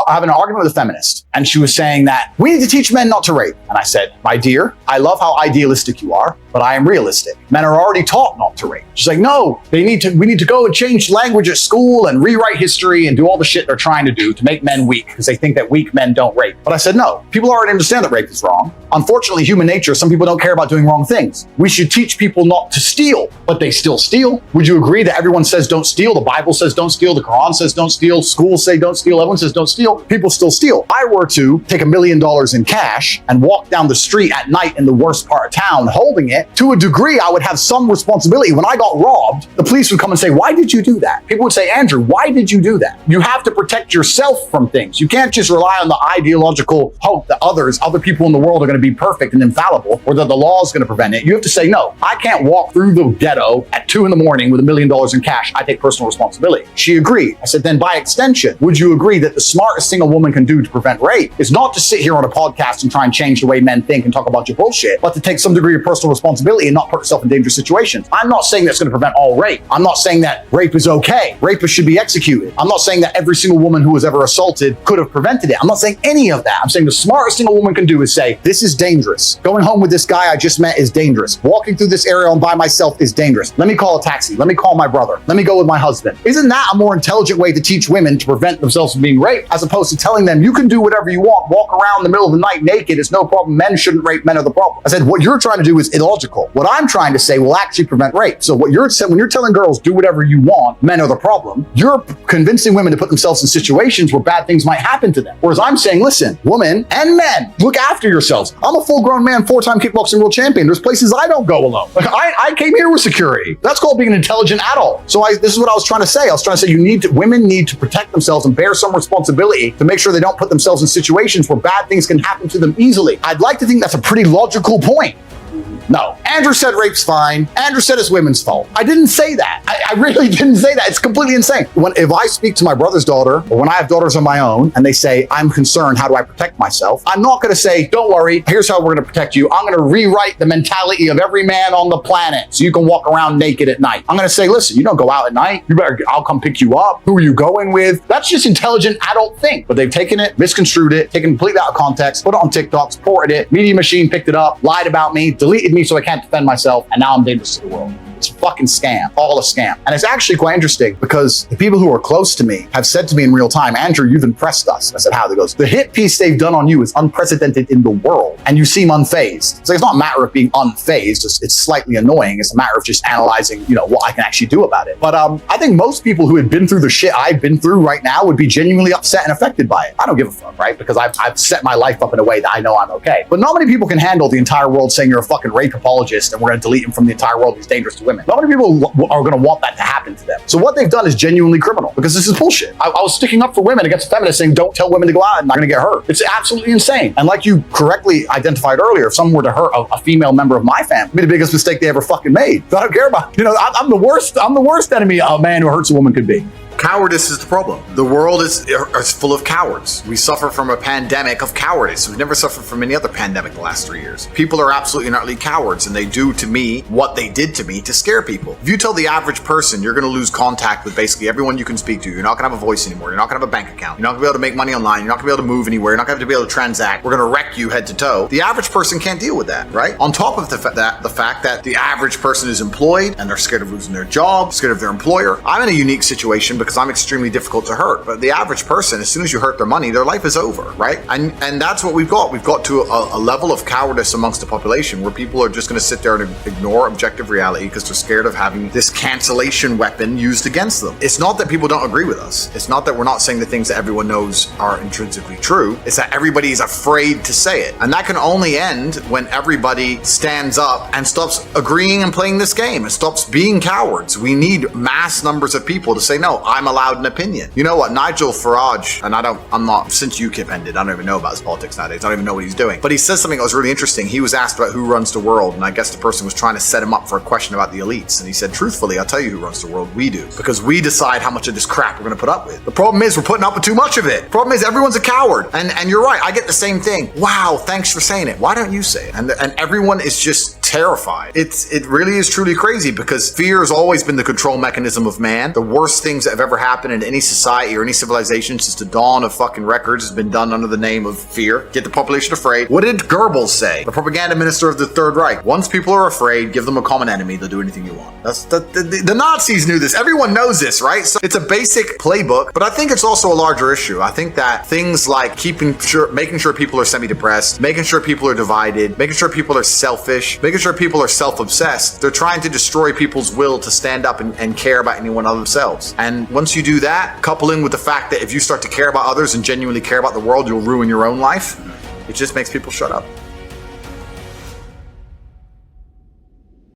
having an argument with a feminist, and she was saying that we need to teach men not to rape. And I said, my dear, I love how idealistic you are, but I am realistic. Men are already taught not to rape. She's like, no, we need to go and change language at school and rewrite history and do all the shit they're trying to do to make men weak because they think that weak men don't rape. But I said, no, people already understand that rape is wrong. Unfortunately, human nature, some people don't care about doing wrong things. We should teach people not to steal, but they still steal. Would you agree that everyone says don't steal? The Bible says don't steal. The Quran says don't steal. Schools say don't steal. Everyone says don't steal. People still steal. If I were to take $1 million in cash and walk down the street at night in the worst part of town holding it, to a degree, I would have some responsibility. When I got robbed, the police would come and say, why did you do that? People would say, Andrew, why did you do that? You have to protect yourself from things. You can't just rely on the ideological hope that other people in the world are going to be perfect and infallible, or that the law is going to prevent it. You have to say, no, I can't walk through the ghetto at 2 a.m. with $1 million in cash. I take personal responsibility. She agreed. I said, then by extension, would you agree that the smartest thing a woman can do to prevent rape is not to sit here on a podcast and try and change the way men think and talk about your bullshit, but to take some degree of personal responsibility and not put herself in dangerous situations? I'm not saying that's going to prevent all rape. I'm not saying that rape is okay. Rapists should be executed. I'm not saying that every single woman who was ever assaulted could have prevented it. I'm not saying any of that. I'm saying the smartest thing a woman can do is say, this is dangerous. Going home with this guy I just met is dangerous. Walking through this area by myself is dangerous. Let me call a taxi. Let me call my brother. Let me go with my husband. Isn't that a more intelligent way to teach women to prevent themselves from being raped, as opposed to telling them you can do whatever you want, walk around in the middle of the night naked, it's no problem, men shouldn't rape, men are the problem? I said, what you're trying to do is illogical. What I'm trying to say will actually prevent rape. So what you're saying, when you're telling girls do whatever you want, men are the problem, you're convincing women to put themselves in situations where bad things might happen to them. Whereas I'm saying, listen, women and men, look after yourselves. I'm a full-grown man, 4-time kickboxing world champion. There's places I don't go alone. Like I came here with security. That's called being an intelligent adult. So this is what I was trying to say. I was trying to say women need to protect themselves and bear some responsibility to make sure they don't put themselves in situations where bad things can happen to them easily. I'd like to think that's a pretty logical point. No. Andrew said rape's fine. Andrew said it's women's fault. I didn't say that. I really didn't say that. It's completely insane. If I speak to my brother's daughter, or when I have daughters of my own, and they say, I'm concerned, how do I protect myself? I'm not going to say, don't worry, here's how we're going to protect you. I'm going to rewrite the mentality of every man on the planet so you can walk around naked at night. I'm going to say, listen, you don't go out at night. I'll come pick you up. Who are you going with? That's just intelligent adult think. But they've taken it, misconstrued it, taken it completely out of context, put it on TikTok, supported it, Media Machine picked it up, lied about me, deleted me so I can't defend myself, and now I'm dangerous to the world. It's a fucking scam, all a scam. And it's actually quite interesting because the people who are close to me have said to me in real time, Andrew, you've impressed us. I said, how? He goes, the hit piece they've done on you is unprecedented in the world, and you seem unfazed. It's like, it's not a matter of being unfazed, it's slightly annoying. It's a matter of just analyzing, what I can actually do about it. But I think most people who had been through the shit I've been through right now would be genuinely upset and affected by it. I don't give a fuck, right? Because I've set my life up in a way that I know I'm okay. But not many people can handle the entire world saying you're a fucking rape apologist and we're going to delete him from the entire world, he's dangerous to women. Not many people are going to want that to happen to them. So what they've done is genuinely criminal, because this is bullshit. I was sticking up for women against feminists saying don't tell women to go out and not going to get hurt. It's absolutely insane. And like you correctly identified earlier, if someone were to hurt a female member of my family, it'd be the biggest mistake they ever fucking made. So I don't care about, I'm the worst enemy a man who hurts a woman could be. Cowardice is the problem. The world is full of cowards. We suffer from a pandemic of cowardice. We've never suffered from any other pandemic the last 3 years. People are absolutely and utterly cowards, and they do to me what they did to me to scare people. If you tell the average person you're going to lose contact with basically everyone you can speak to, you're not going to have a voice anymore, you're not going to have a bank account, you're not going to be able to make money online, you're not going to be able to move anywhere, you're not going to be able to transact, we're going to wreck you head to toe. The average person can't deal with that, right? On top of the fact that the average person is employed and they're scared of losing their job, scared of their employer. I'm in a unique situation because I'm extremely difficult to hurt, but the average person, as soon as you hurt their money, their life is over, right? And that's what we've got. We've got to a level of cowardice amongst the population where people are just going to sit there and ignore objective reality because they're scared of having this cancellation weapon used against them. It's not that people don't agree with us. It's not that we're not saying the things that everyone knows are intrinsically true. It's that everybody is afraid to say it. And that can only end when everybody stands up and stops agreeing and playing this game and stops being cowards. We need mass numbers of people to say, no, I'm allowed an opinion. You know what? Nigel Farage, and since UKIP ended, I don't even know about his politics nowadays. I don't even know what he's doing. But he says something that was really interesting. He was asked about who runs the world, and I guess the person was trying to set him up for a question about the elites. And he said, truthfully, I'll tell you who runs the world. We do. Because we decide how much of this crap we're going to put up with. The problem is we're putting up with too much of it. The problem is everyone's a coward. And you're right. I get the same thing. Wow, thanks for saying it. Why don't you say it? And everyone is just terrified. It really is truly crazy because fear has always been the control mechanism of man. The worst things that have ever happened in any society or any civilization since the dawn of fucking records has been done under the name of fear. Get the population afraid. What did Goebbels say? The propaganda minister of the Third Reich. Once people are afraid, give them a common enemy. They'll do anything you want. The Nazis knew this. Everyone knows this, right? So it's a basic playbook, but I think it's also a larger issue. I think that things like making sure people are semi-depressed, making sure people are divided, making sure people are selfish, making sure people are self-obsessed. They're trying to destroy people's will to stand up and care about anyone other themselves. And once you do that, coupling with the fact that if you start to care about others and genuinely care about the world, you'll ruin your own life. It just makes people shut up.